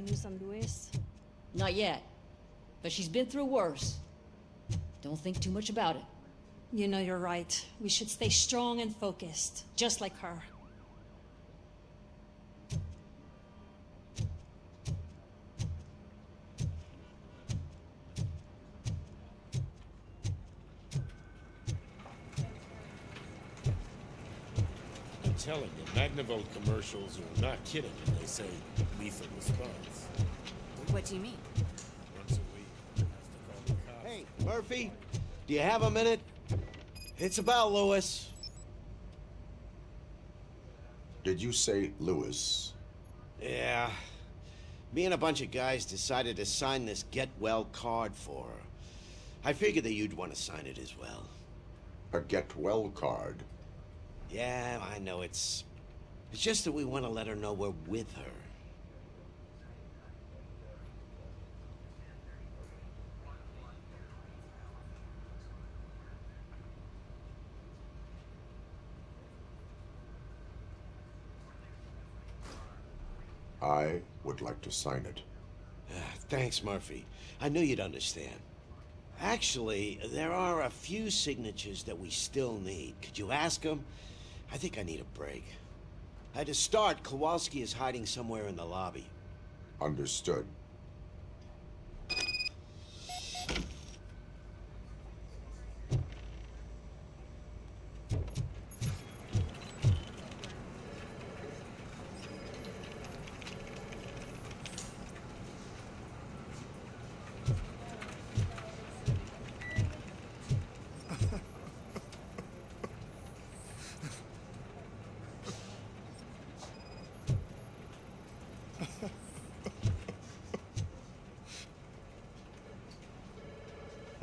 any news on Louis? Not yet. But she's been through worse. Don't think too much about it. You know, you're right. We should stay strong and focused, just like her. I'm telling you, Magnavolt commercials are not kidding when they say lethal response. What do you mean? Once a week, has to call the cops. Hey, Murphy, do you have a minute? It's about Louis. Did you say Louis? Yeah. Me and a bunch of guys decided to sign this get well card for her. I figured that you'd want to sign it as well. A get well card? Yeah, I know it's just that we want to let her know we're with her. I would like to sign it. Thanks, Murphy. I knew you'd understand. Actually, there are a few signatures that we still need. Could you ask them? I think I need a break. To start, Kowalski is hiding somewhere in the lobby. Understood.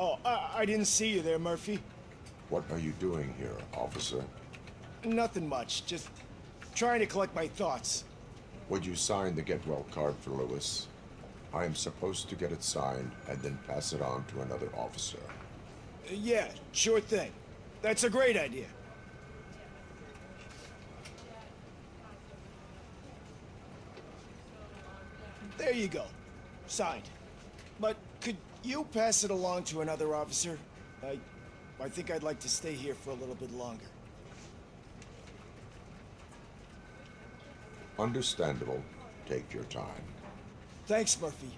Oh, I didn't see you there, Murphy. What are you doing here, officer? Nothing much, just trying to collect my thoughts. Would you sign the get well card for Louis? I am supposed to get it signed and then pass it on to another officer. Yeah, sure thing. That's a great idea. There you go. Signed. But could you pass it along to another officer? I think I'd like to stay here for a little bit longer. Understandable. Take your time. Thanks, Murphy.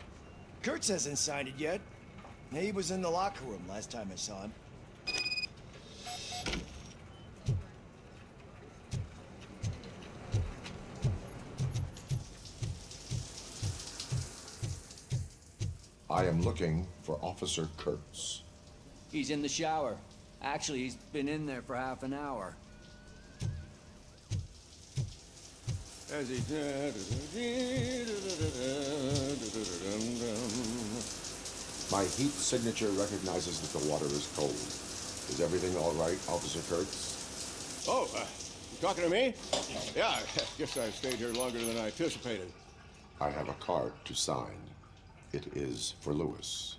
Kurtz hasn't signed it yet. He was in the locker room last time I saw him. I am looking for Officer Kurtz. He's in the shower. Actually, he's been in there for half an hour. As he... My heat signature recognizes that the water is cold. Is everything all right, Officer Kurtz? Oh, you talking to me? Yeah, I guess I stayed here longer than I anticipated. I have a card to sign. It is for Louis.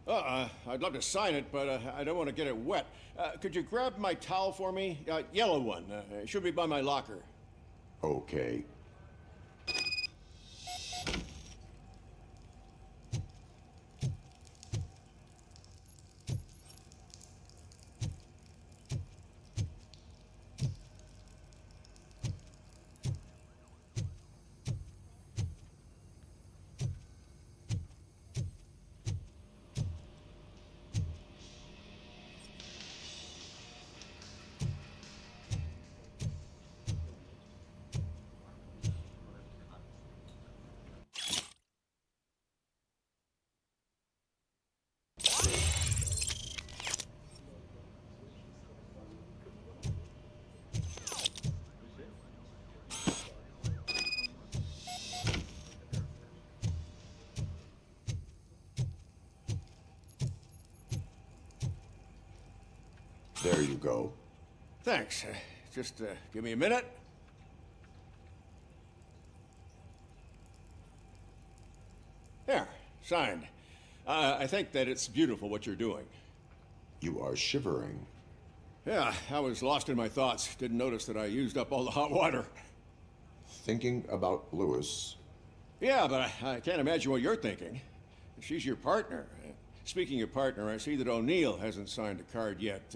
I'd love to sign it, but I don't want to get it wet. Could you grab my towel for me? Yellow one. It should be by my locker. Okay. There you go. Thanks. Just give me a minute. There, signed. I think that it's beautiful what you're doing. You are shivering. Yeah, I was lost in my thoughts. Didn't notice that I used up all the hot water. Thinking about Louis Yeah, but I can't imagine what you're thinking. She's your partner. Speaking of partner, I see that O'Neill hasn't signed a card yet.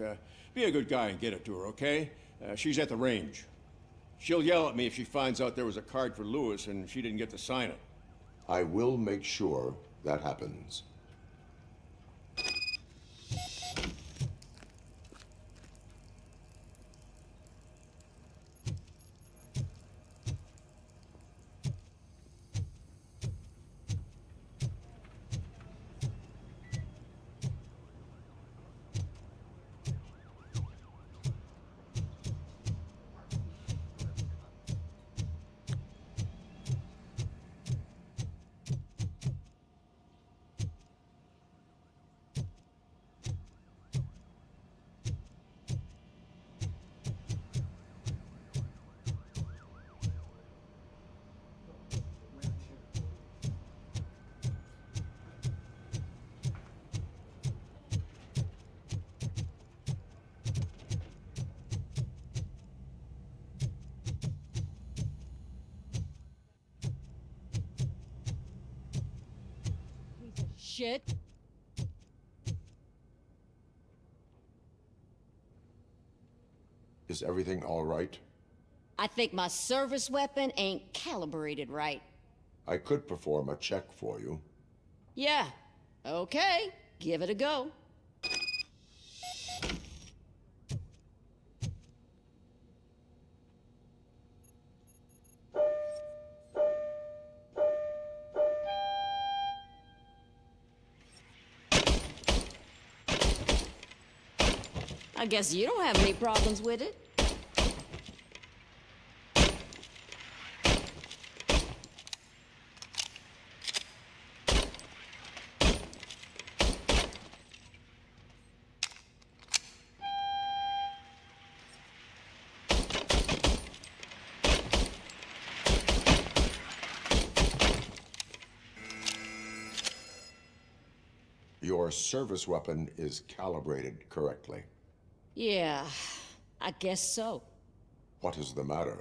Be a good guy and get it to her, okay? She's at the range. She'll yell at me if she finds out there was a card for Lewis and she didn't get to sign it. I will make sure that happens. Shit. Is everything all right? I think my service weapon ain't calibrated right. I could perform a check for you. Yeah. Okay. Give it a go. I guess you don't have any problems with it. Your service weapon is calibrated correctly. Yeah, I guess so. What is the matter?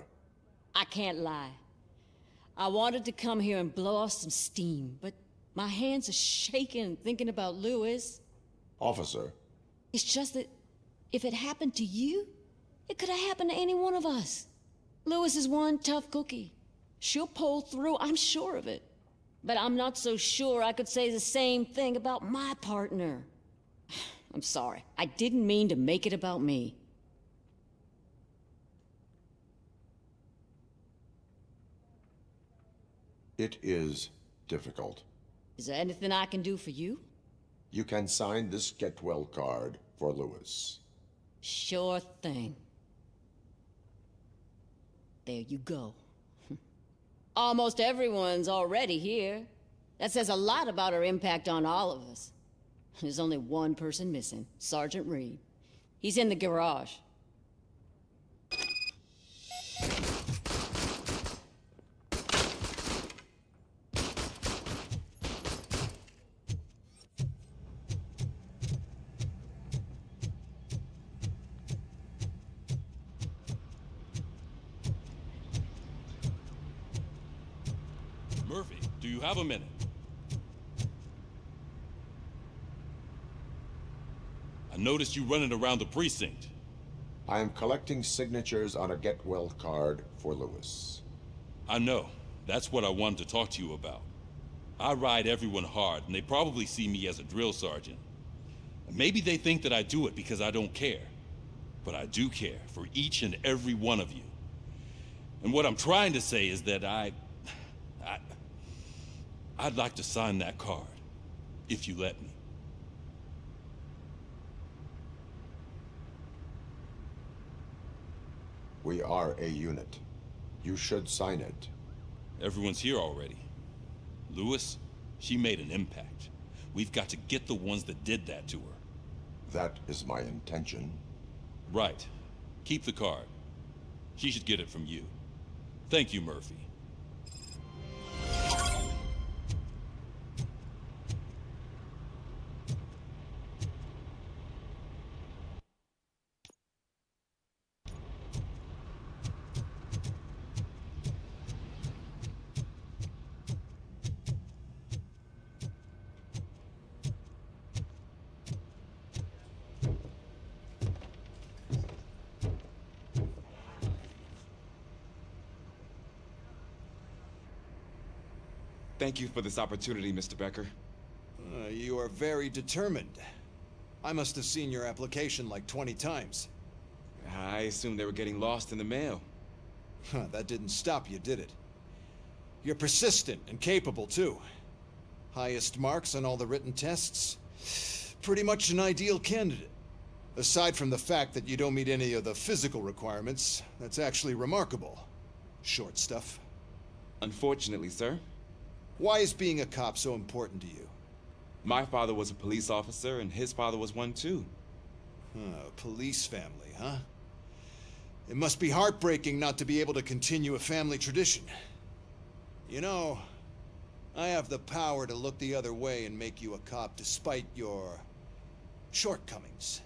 I can't lie. I wanted to come here and blow off some steam, but my hands are shaking thinking about Lewis. Officer. It's just that if it happened to you, it could have happened to any one of us. Lewis is one tough cookie. She'll pull through, I'm sure of it. But I'm not so sure I could say the same thing about my partner. I'm sorry. I didn't mean to make it about me. It is difficult. Is there anything I can do for you? You can sign this Get Well card for Lewis. Sure thing. There you go. Almost everyone's already here. That says a lot about her impact on all of us. There's only one person missing, Sergeant Reed. He's in the garage. Murphy, do you have a minute? I noticed you running around the precinct. I am collecting signatures on a Get Well card for Lewis. I know. That's what I wanted to talk to you about. I ride everyone hard, and they probably see me as a drill sergeant. Maybe they think that I do it because I don't care. But I do care for each and every one of you. And what I'm trying to say is that I'd like to sign that card, if you let me. We are a unit. You should sign it. Everyone's here already. Lewis, she made an impact. We've got to get the ones that did that to her. That is my intention. Right. Keep the card. She should get it from you. Thank you, Murphy. Thank you for this opportunity, Mr. Becker. You are very determined. I must have seen your application like 20 times. I assumed they were getting lost in the mail. That didn't stop you, did it? You're persistent and capable, too. Highest marks on all the written tests. Pretty much an ideal candidate. Aside from the fact that you don't meet any of the physical requirements, that's actually remarkable. Short stuff. Unfortunately, sir. Why is being a cop so important to you? My father was a police officer, and his father was one, too. Police family, huh? It must be heartbreaking not to be able to continue a family tradition. You know, I have the power to look the other way and make you a cop despite your shortcomings.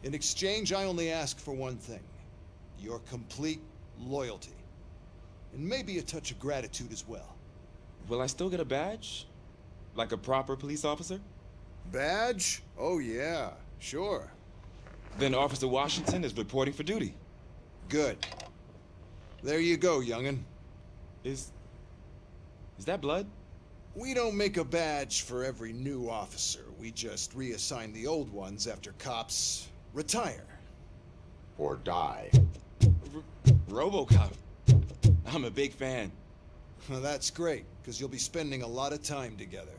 In exchange, I only ask for one thing. Your complete loyalty. And maybe a touch of gratitude as well. Will I still get a badge? Like a proper police officer? Badge? Oh yeah, sure. Then Officer Washington is reporting for duty. Good. There you go, young'un. Is that blood? We don't make a badge for every new officer. We just reassign the old ones after cops retire. Or die. Robocop. I'm a big fan. Well, that's great, because you'll be spending a lot of time together.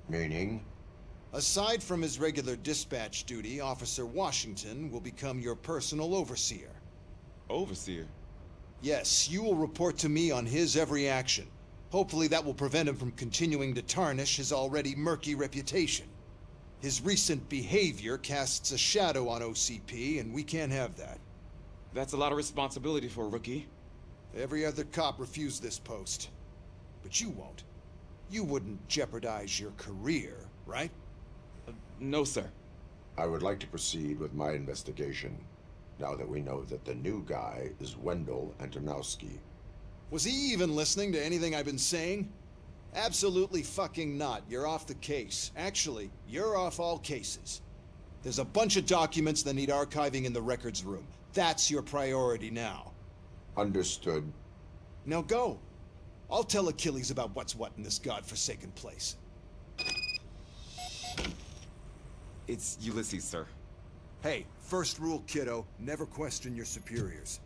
Meaning? Aside from his regular dispatch duty, Officer Washington will become your personal overseer. Overseer? Yes, you will report to me on his every action. Hopefully that will prevent him from continuing to tarnish his already murky reputation. His recent behavior casts a shadow on OCP, and we can't have that. That's a lot of responsibility for a rookie. Every other cop refused this post. But you won't. You wouldn't jeopardize your career, right? No, sir. I would like to proceed with my investigation, now that we know that the new guy is Wendell Antonowski. Was he even listening to anything I've been saying? Absolutely fucking not. You're off the case. Actually, you're off all cases. There's a bunch of documents that need archiving in the records room. That's your priority now. Understood. Now go. I'll tell Achilles about what's what in this godforsaken place. It's Ulysses, sir. Hey, first rule, kiddo, never question your superiors.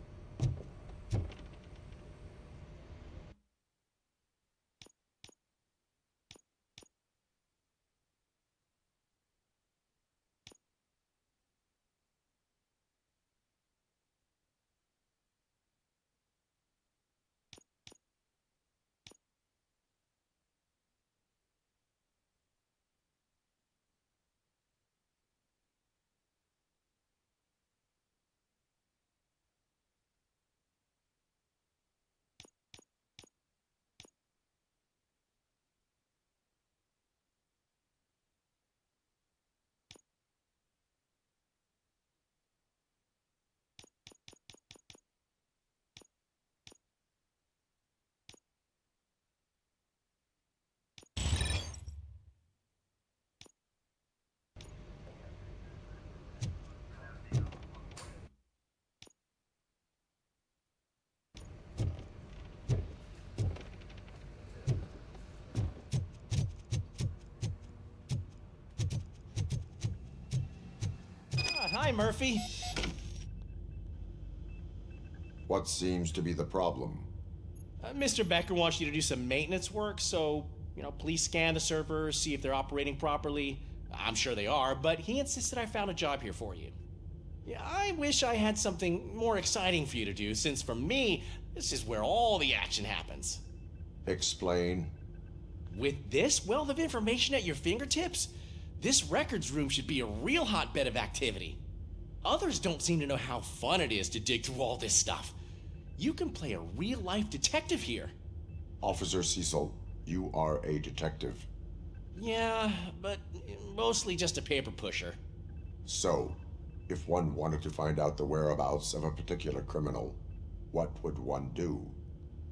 Hi, Murphy. What seems to be the problem? Mr. Becker wants you to do some maintenance work, so, please scan the servers, see if they're operating properly. I'm sure they are, but he insisted I found a job here for you. Yeah, I wish I had something more exciting for you to do, since for me, this is where all the action happens. Explain. With this wealth of information at your fingertips, this records room should be a real hotbed of activity. Others don't seem to know how fun it is to dig through all this stuff. You can play a real-life detective here. Officer Cecil, you are a detective. Yeah, but mostly just a paper pusher. So, if one wanted to find out the whereabouts of a particular criminal, what would one do?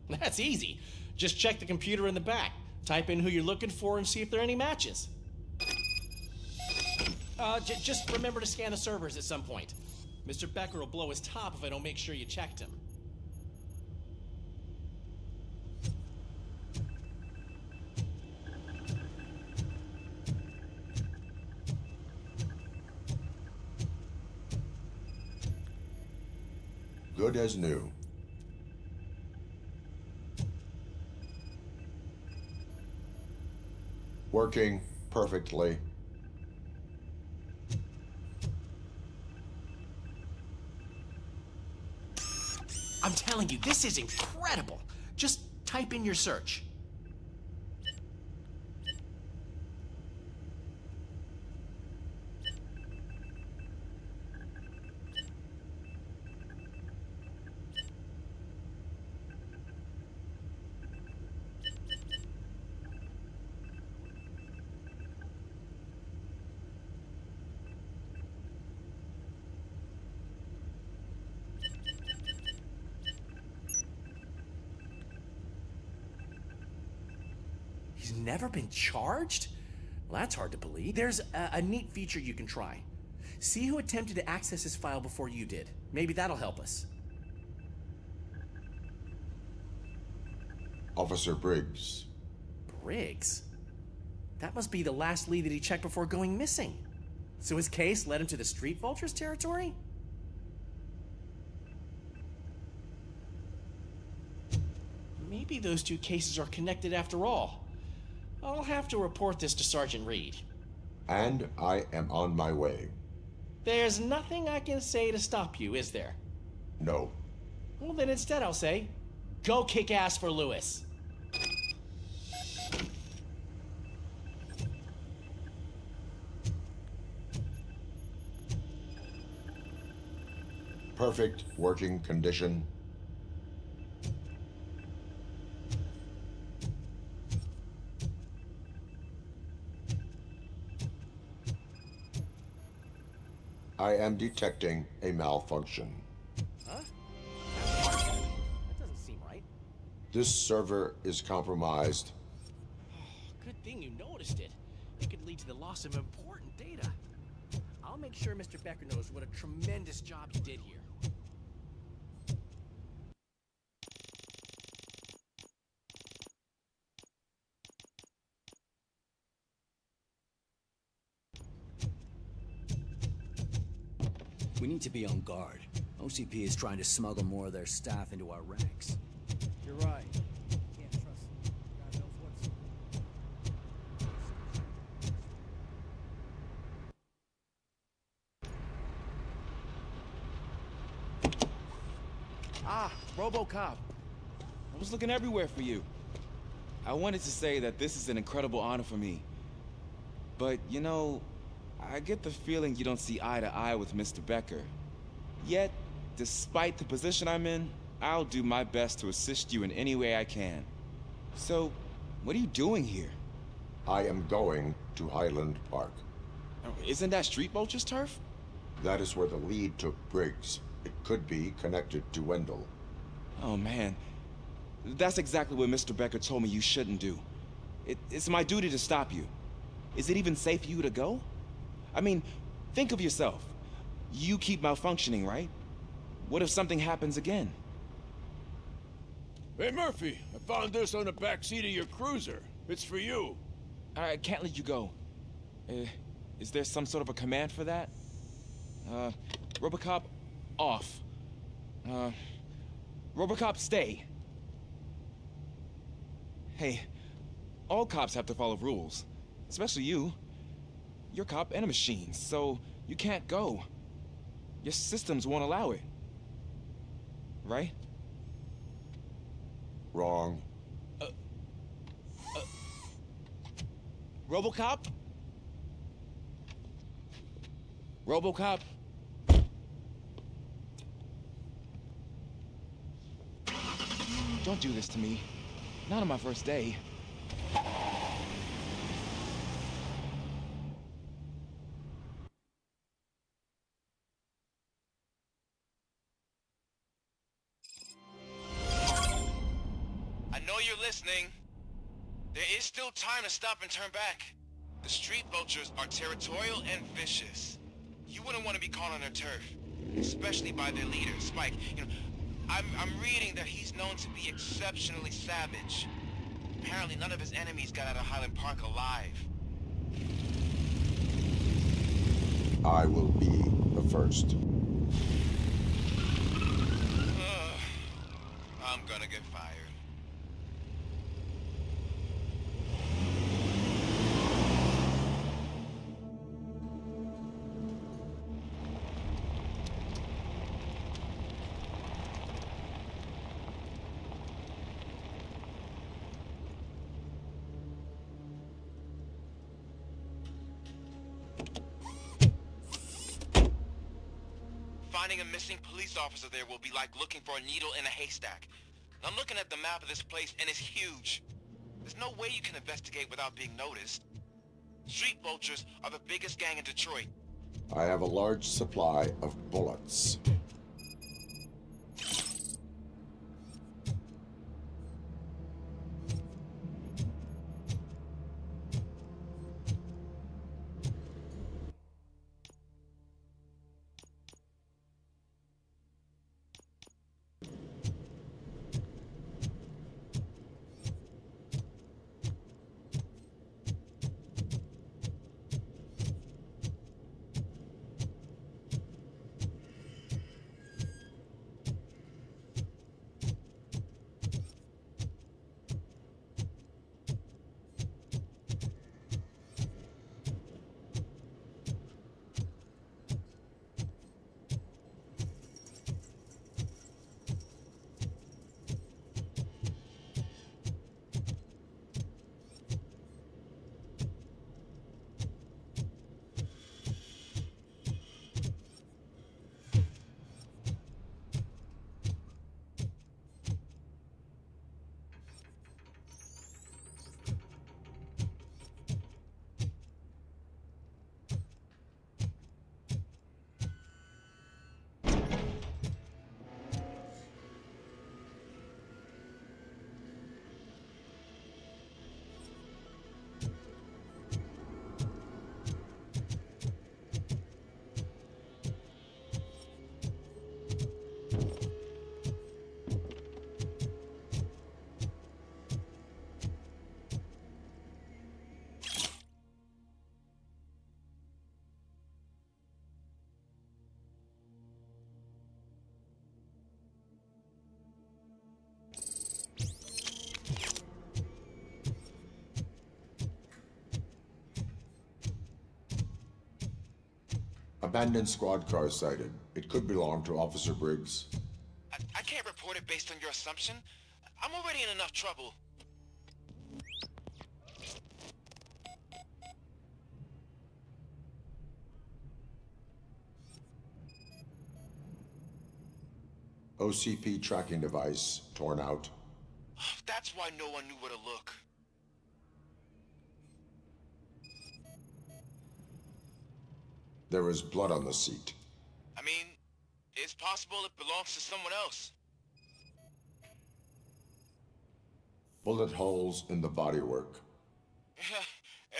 That's easy. Just check the computer in the back, type in who you're looking for, and see if there are any matches. Just remember to scan the servers at some point. Mr. Becker will blow his top if I don't make sure you checked him. Good as new. Working perfectly. I'm telling you, this is incredible. Just type in your search. He's never been charged? Well, that's hard to believe. There's a neat feature you can try. See who attempted to access his file before you did. Maybe that'll help us. Officer Briggs. Briggs? That must be the last lead that he checked before going missing. So his case led him to the Street Vultures territory? Maybe those two cases are connected after all. I'll have to report this to Sergeant Reed. And I am on my way. There's nothing I can say to stop you, is there? No. Well, then instead I'll say, go kick ass for Lewis. Perfect working condition. I am detecting a malfunction. Huh? That doesn't seem right. This server is compromised. Good thing you noticed it. It could lead to the loss of important data. I'll make sure Mr. Becker knows what a tremendous job you did here. We need to be on guard. OCP is trying to smuggle more of their staff into our ranks. You're right. Can't trust them. God knows what's... Ah, Robocop. I was looking everywhere for you. I wanted to say that this is an incredible honor for me. But, you know, I get the feeling you don't see eye to eye with Mr. Becker. Yet, despite the position I'm in, I'll do my best to assist you in any way I can. So, what are you doing here? I am going to Highland Park. Isn't that Street Vulture's turf? That is where the lead took Briggs. It could be connected to Wendell. Oh man, that's exactly what Mr. Becker told me you shouldn't do. It's my duty to stop you. Is it even safe for you to go? I mean, think of yourself. You keep malfunctioning, right? What if something happens again? Hey, Murphy, I found this on the back seat of your cruiser. It's for you. I can't let you go. Is there some sort of a command for that? Robocop, off. Robocop, stay. Hey, all cops have to follow rules. Especially you. You're a cop and a machine, so you can't go. Your systems won't allow it. Right? Wrong. Robocop? Robocop? Don't do this to me. Not on my first day. I know you're listening. There is still time to stop and turn back. The Street Vultures are territorial and vicious. You wouldn't want to be caught on their turf, especially by their leader, Spike. You know, I'm reading that he's known to be exceptionally savage. Apparently none of his enemies got out of Highland Park alive. I will be the first. Finding a missing police officer there will be like looking for a needle in a haystack. I'm looking at the map of this place and it's huge. There's no way you can investigate without being noticed. Street vultures are the biggest gang in Detroit. I have a large supply of bullets. Abandoned squad car sighted. It could belong to Officer Briggs. I can't report it based on your assumption. I'm already in enough trouble. OCP tracking device torn out. That's why no one knew where to look. There is blood on the seat. I mean, it's possible it belongs to someone else. Bullet holes in the bodywork.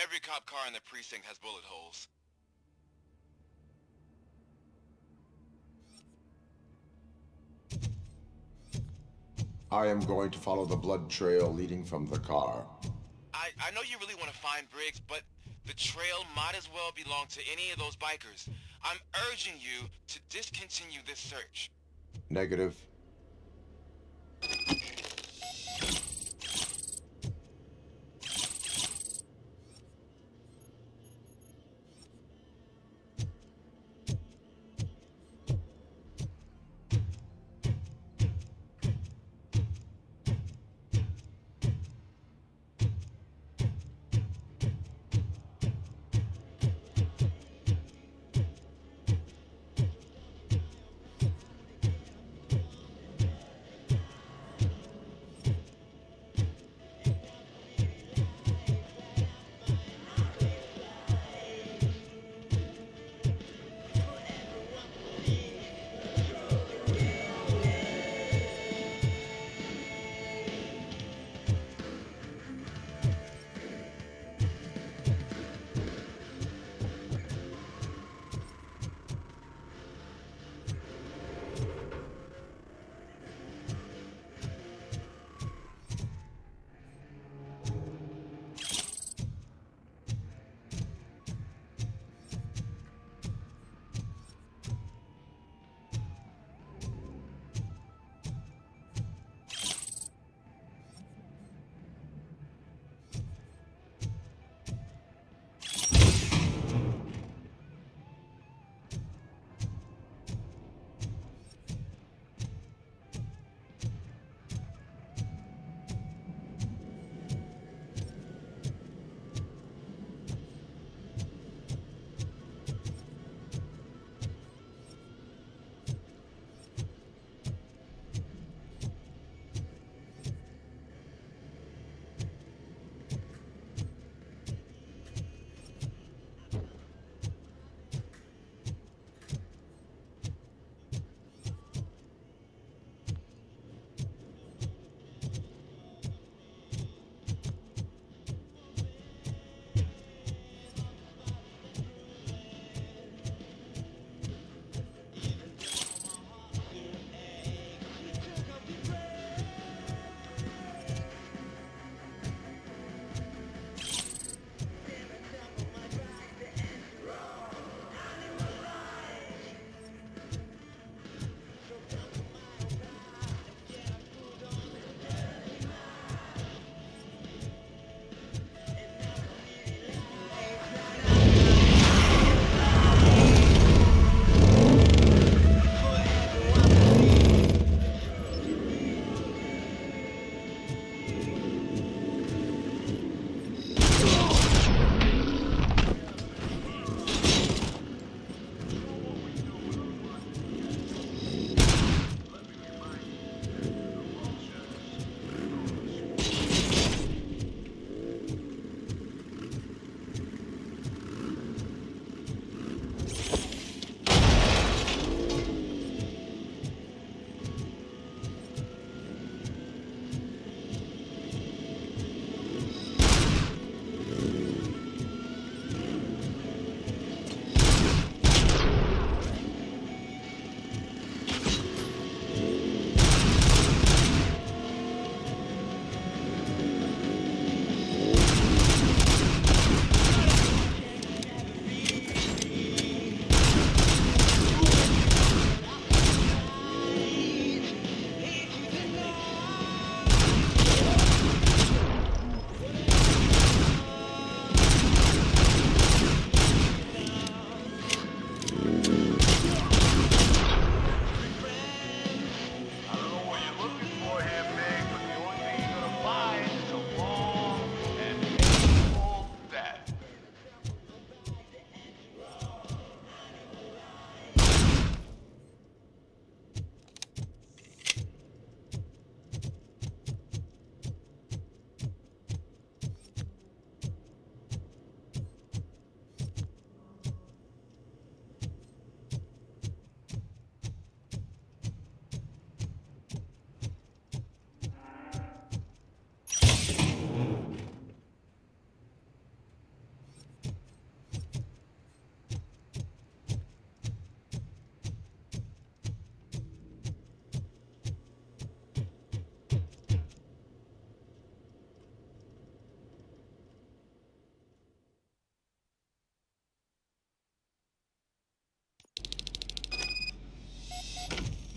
Every cop car in the precinct has bullet holes. I am going to follow the blood trail leading from the car. I know you really want to find Briggs, but the trail might as well belong to any of those bikers. I'm urging you to discontinue this search. Negative.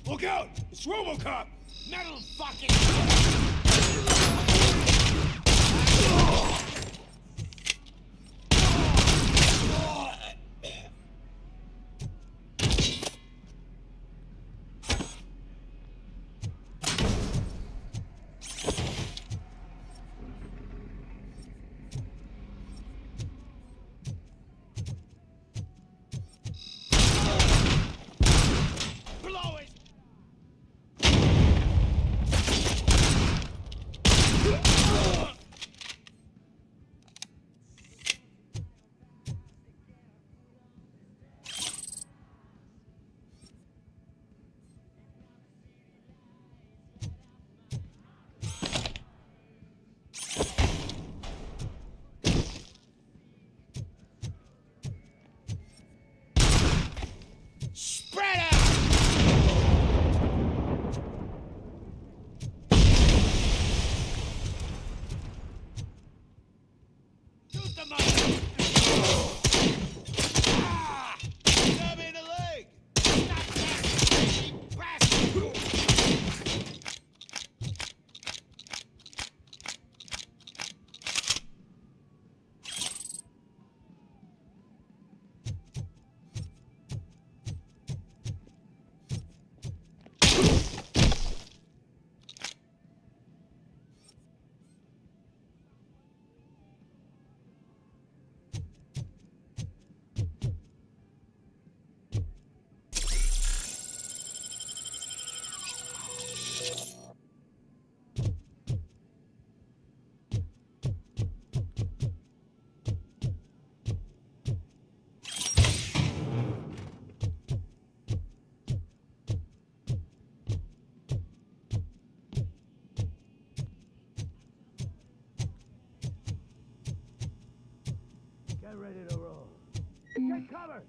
Look out! It's Robocop! Metal fucking... Ready to roll. Take cover!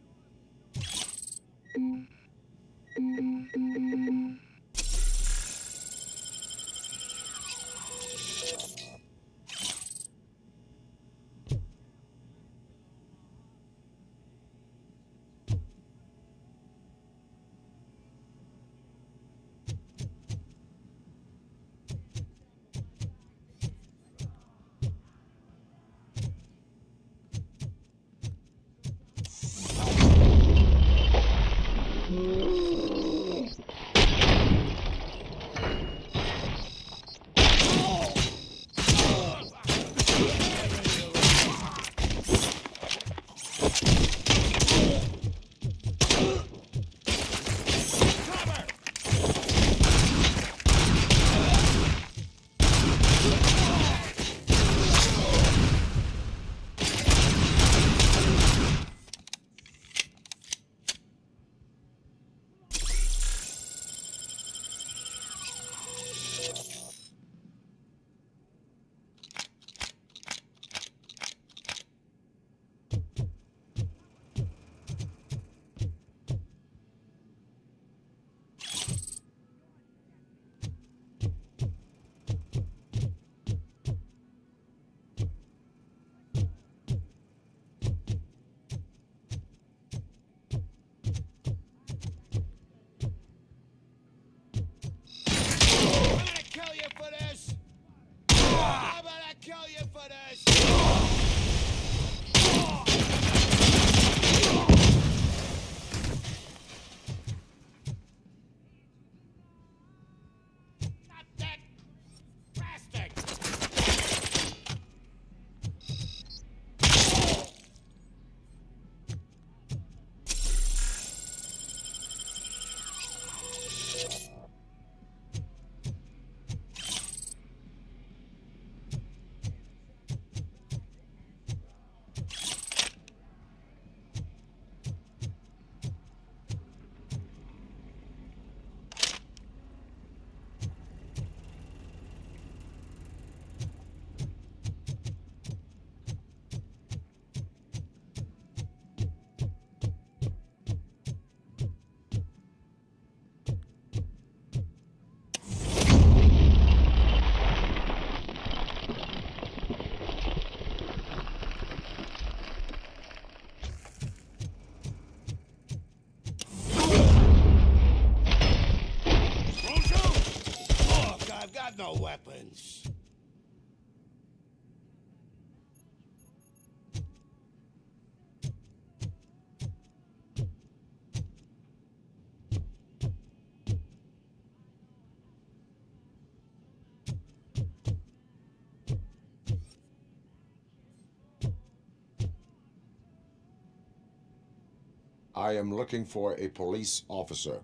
I am looking for a police officer.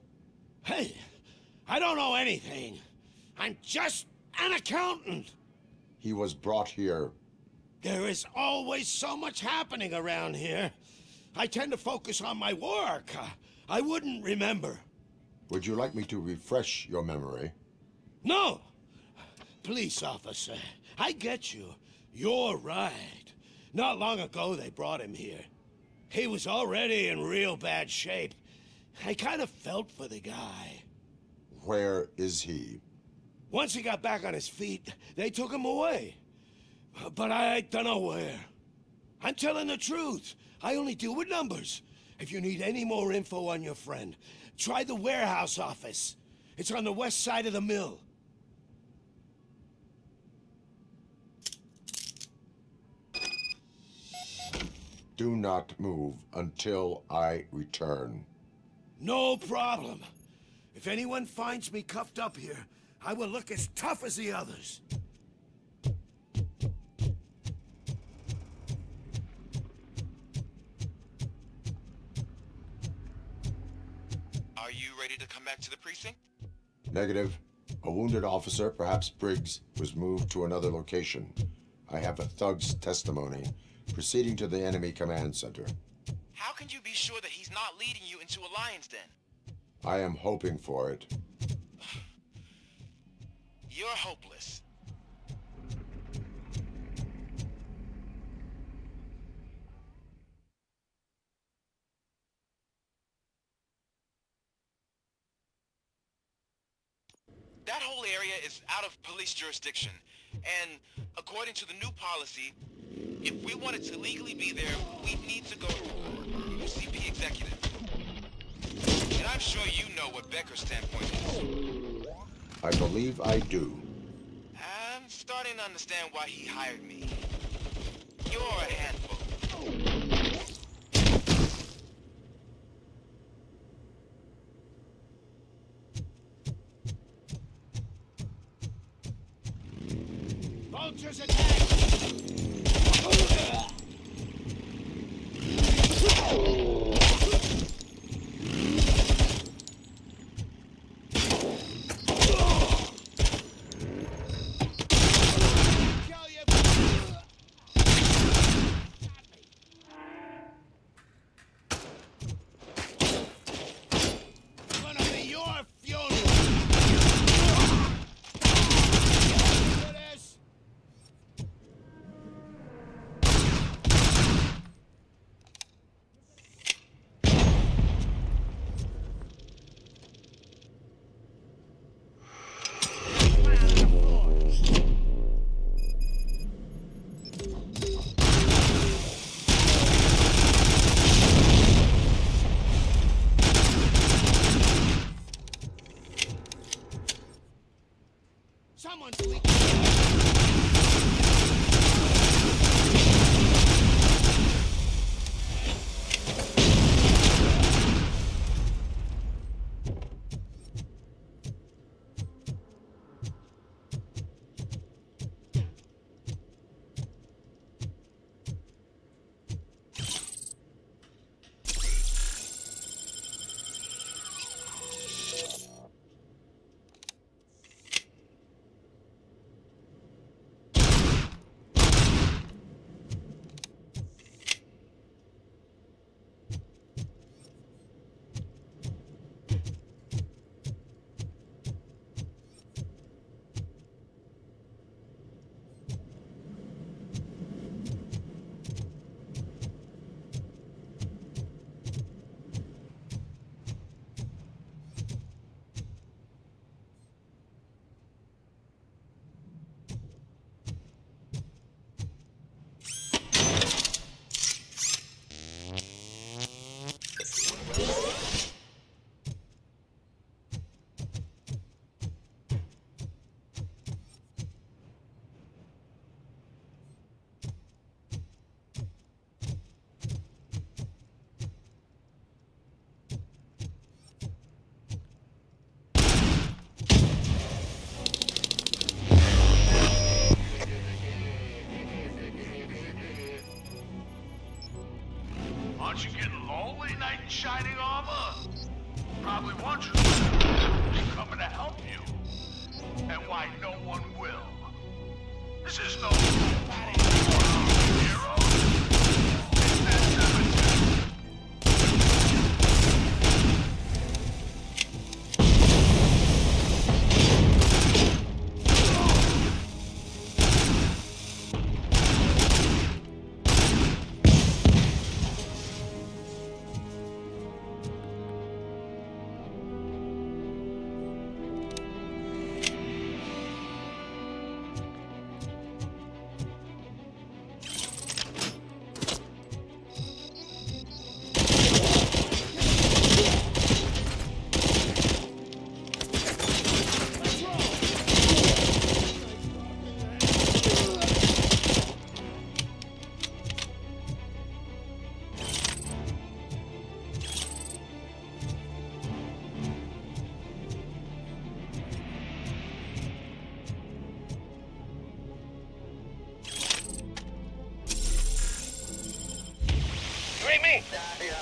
Hey, I don't know anything. I'm just an accountant. He was brought here. There is always so much happening around here. I tend to focus on my work. I wouldn't remember. Would you like me to refresh your memory? No! Police officer, I get you. You're right. Not long ago they brought him here. He was already in real bad shape. I kind of felt for the guy. Where is he? Once he got back on his feet, they took him away. But I don't know where. I'm telling the truth. I only deal with numbers. If you need any more info on your friend, try the warehouse office. It's on the west side of the mill. Do not move until I return. No problem. If anyone finds me cuffed up here, I will look as tough as the others. Are you ready to come back to the precinct? Negative. A wounded officer, perhaps Briggs, was moved to another location. I have a thug's testimony, proceeding to the enemy command center. How can you be sure that he's not leading you into a lion's den? I am hoping for it. You're hopeless. That whole area is out of police jurisdiction, and according to the new policy, if we wanted to legally be there, we'd need to go to UCP executive. And I'm sure you know what Becker's standpoint is. I believe I do. I'm starting to understand why he hired me. You're a handful. Vultures attack! fighting armor? Probably wants you to. Coming to help you. And why no one will. This is no hero. It's that cemetery.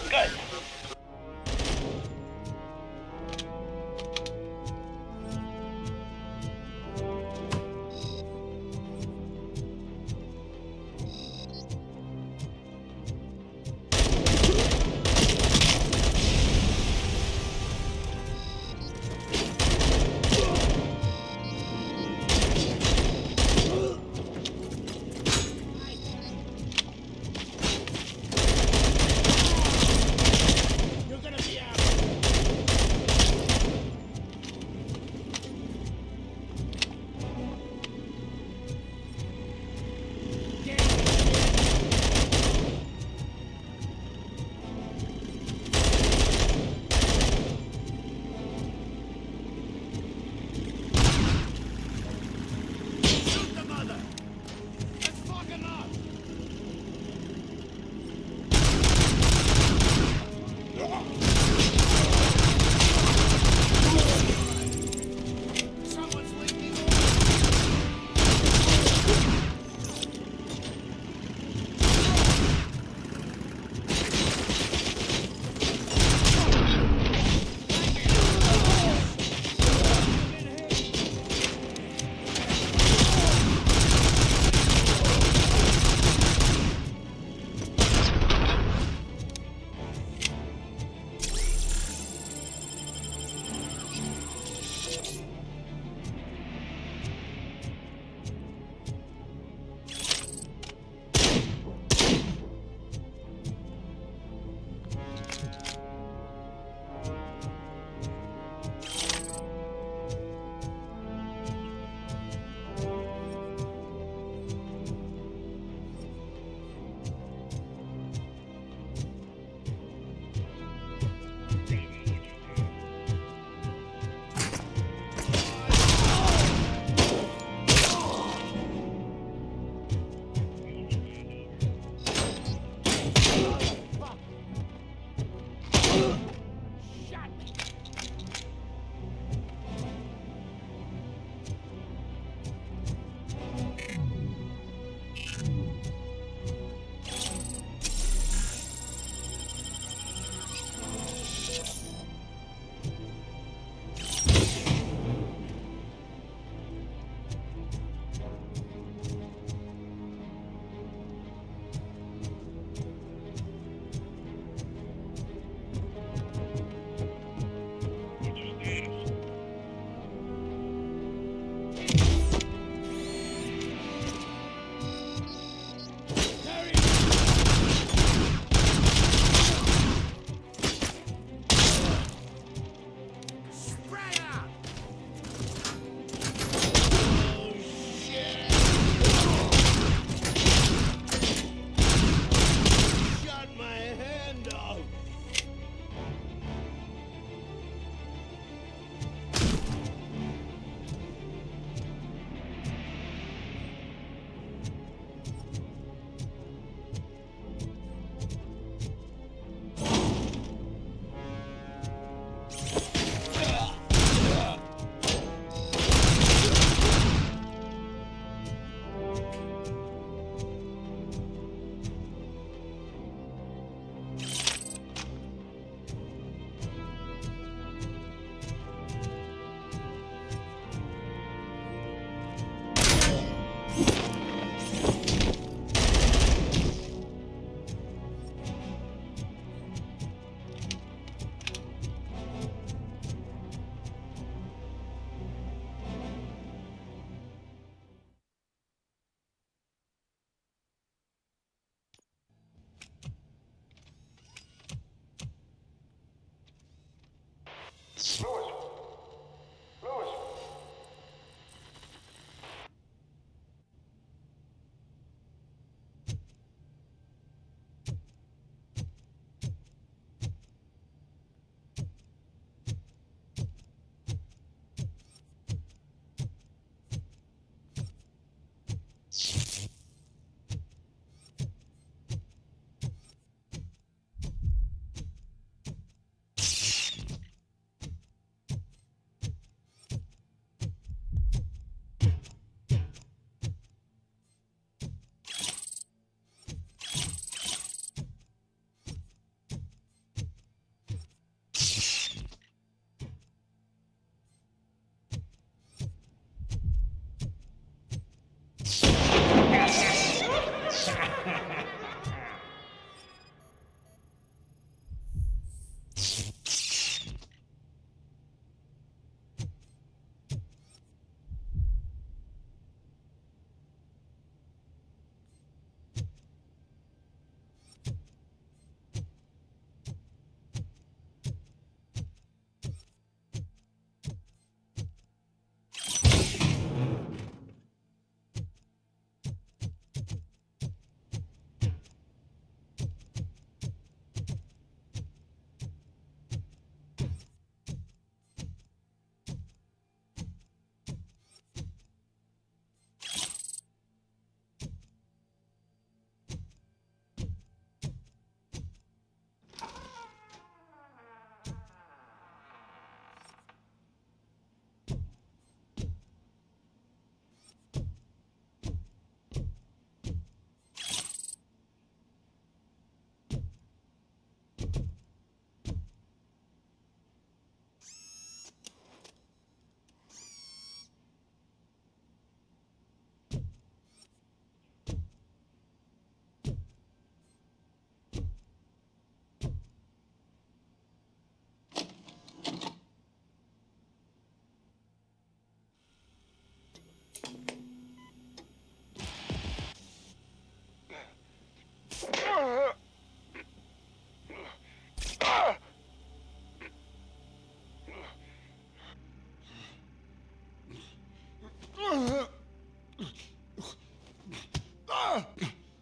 Good.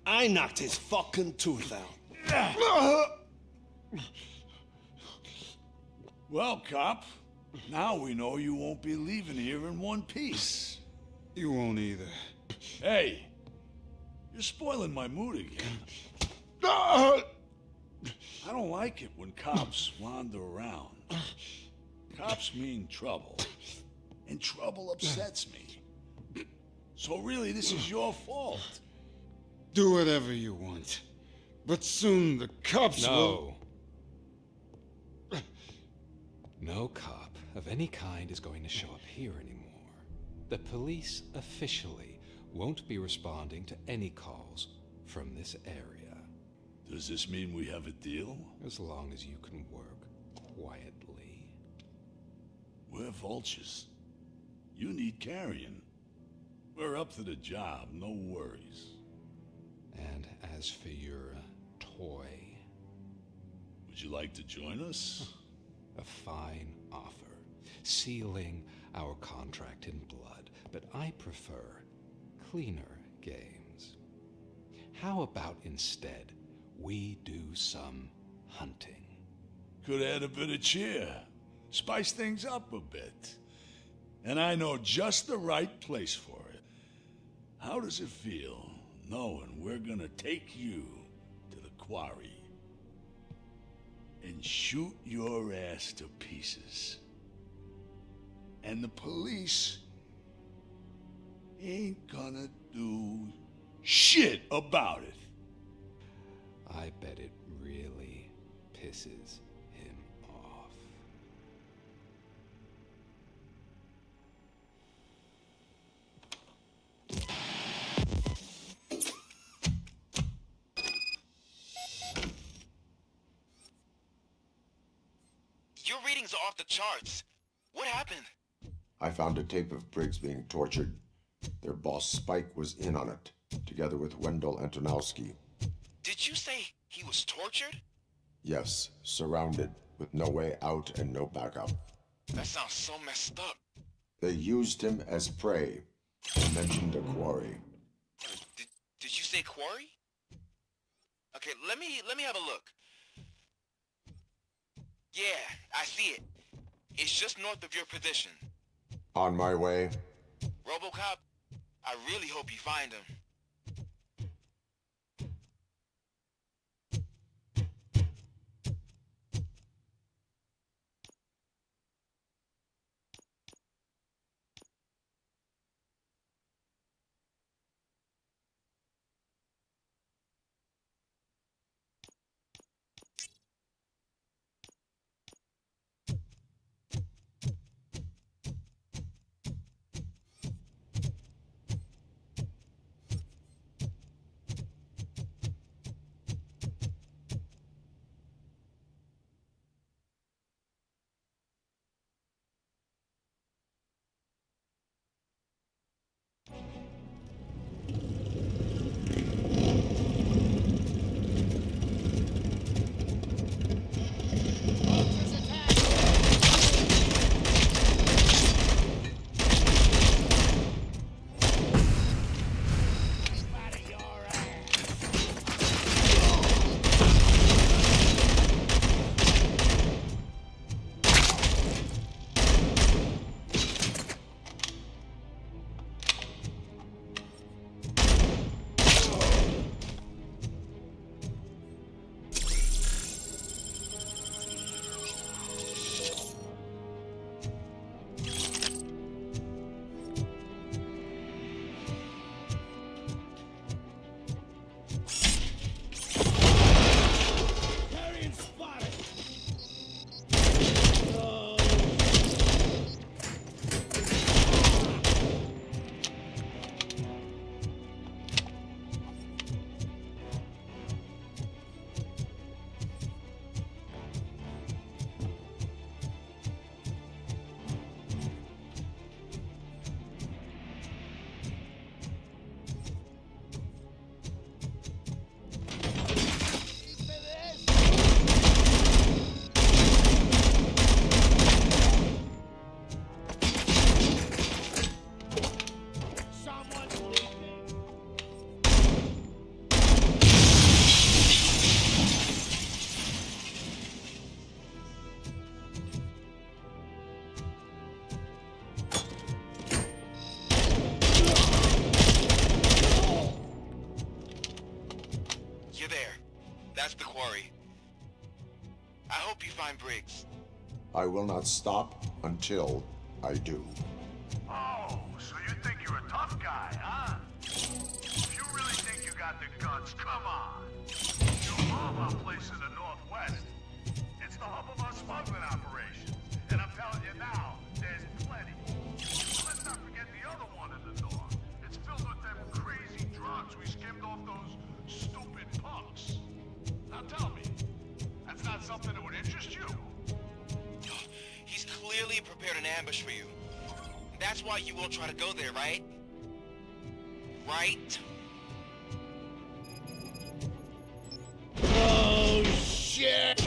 I knocked his fucking tooth out. Well, cop, now we know you won't be leaving here in one piece. You won't either. Hey, you're spoiling my mood again. I don't like it when cops wander around. Cops mean trouble, and trouble upsets me. So really, this is your fault. Do whatever you want, but soon the cops will... No cop of any kind is going to show up here anymore. The police officially won't be responding to any calls from this area. Does this mean we have a deal? As long as you can work quietly. We're vultures. You need carrion. We're up to the job, no worries. And as for your toy... Would you like to join us? A fine offer, sealing our contract in blood, but I prefer cleaner games. How about instead we do some hunting? Could add a bit of cheer, spice things up a bit. And I know just the right place for it. How does it feel knowing we're gonna take you to the quarry and shoot your ass to pieces? And the police ain't gonna do shit about it. I bet it really pisses him off. Your readings are off the charts. What happened? I found a tape of Briggs being tortured. Their boss Spike was in on it, together with Wendell Antonowski. Did you say he was tortured? Yes, surrounded, with no way out and no backup. That sounds so messed up. They used him as prey. They mentioned a quarry. Did you say quarry? Okay, let me have a look. Yeah, I see it. It's just north of your position. On my way. Robocop, I really hope you find him. That's the quarry. I hope you find Briggs. I will not stop until I do. Oh, so you think you're a tough guy, huh? If you really think you got the guts, come on. You rob our place in the Northwest. It's the hub of our smuggling operations. And I'm telling you now, there's plenty. Let's not forget the other one in the North. It's filled with them crazy drugs we skimmed off those stupid punks. Now tell me, that's not something that would interest you? He's clearly prepared an ambush for you. That's why you won't try to go there, right? Right? Oh, shit!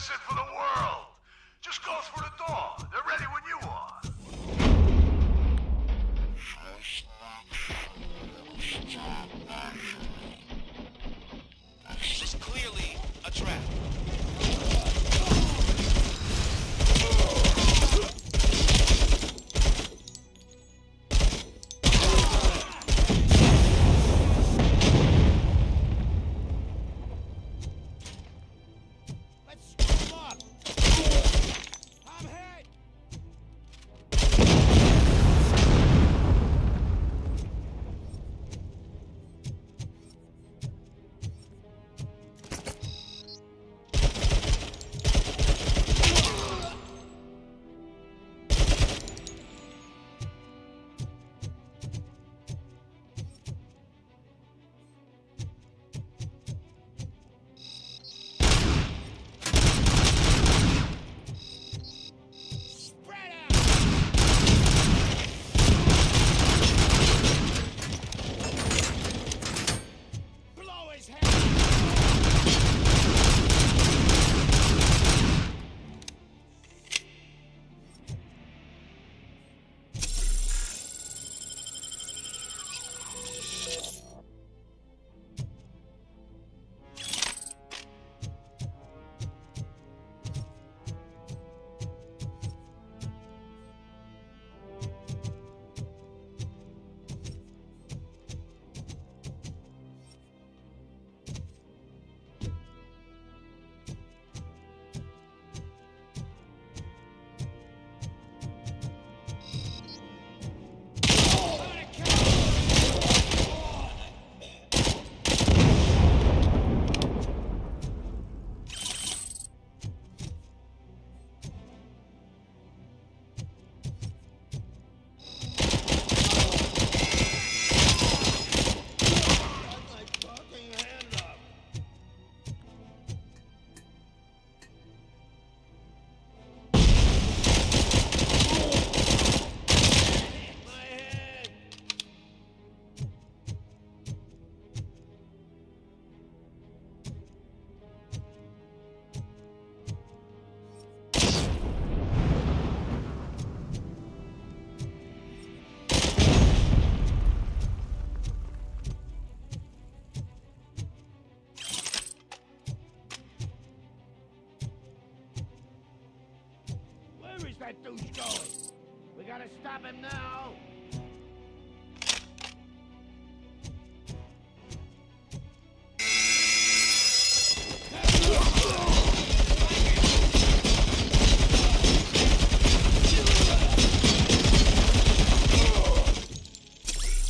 medicine for the world. Just go through the door. They're ready when you are. This is clearly a trap. That douche going? We gotta stop him now.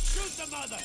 Shoot the mother!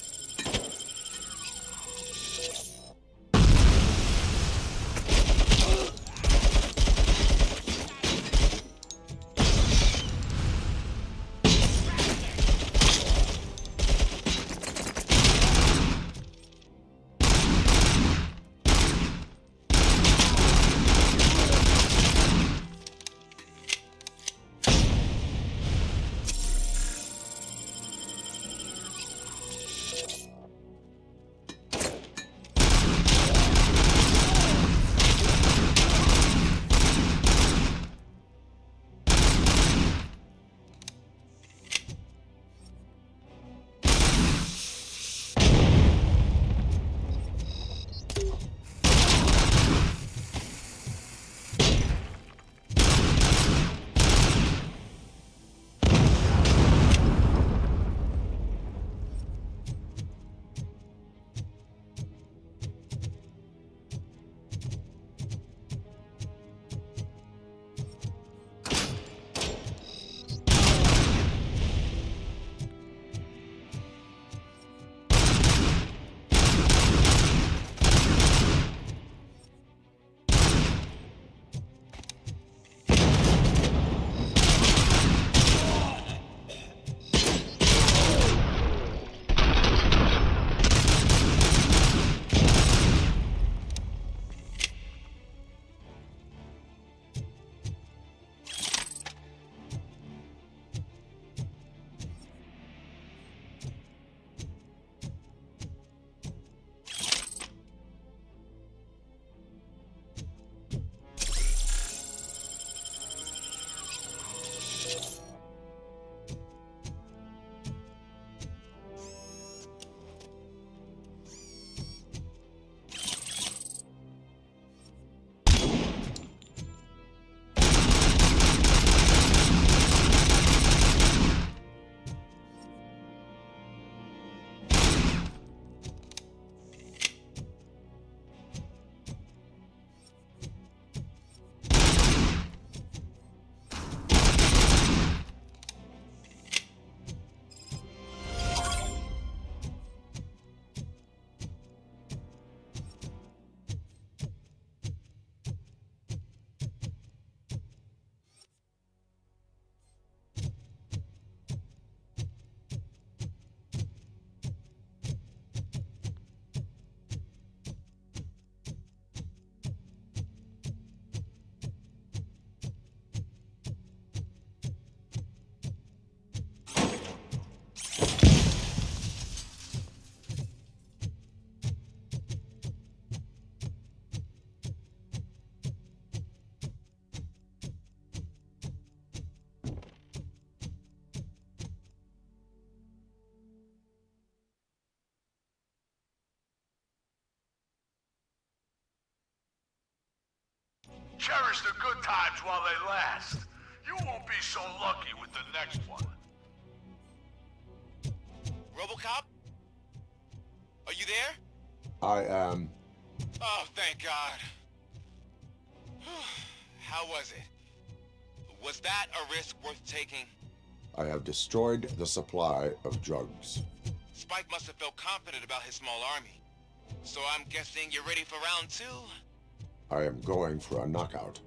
Cherish the good times while they last. You won't be so lucky with the next one. Robocop? Are you there? I am. Oh, thank God. How was it? Was that a risk worth taking? I have destroyed the supply of drugs. Spike must have felt confident about his small army. So I'm guessing you're ready for round 2? I am going for a knockout.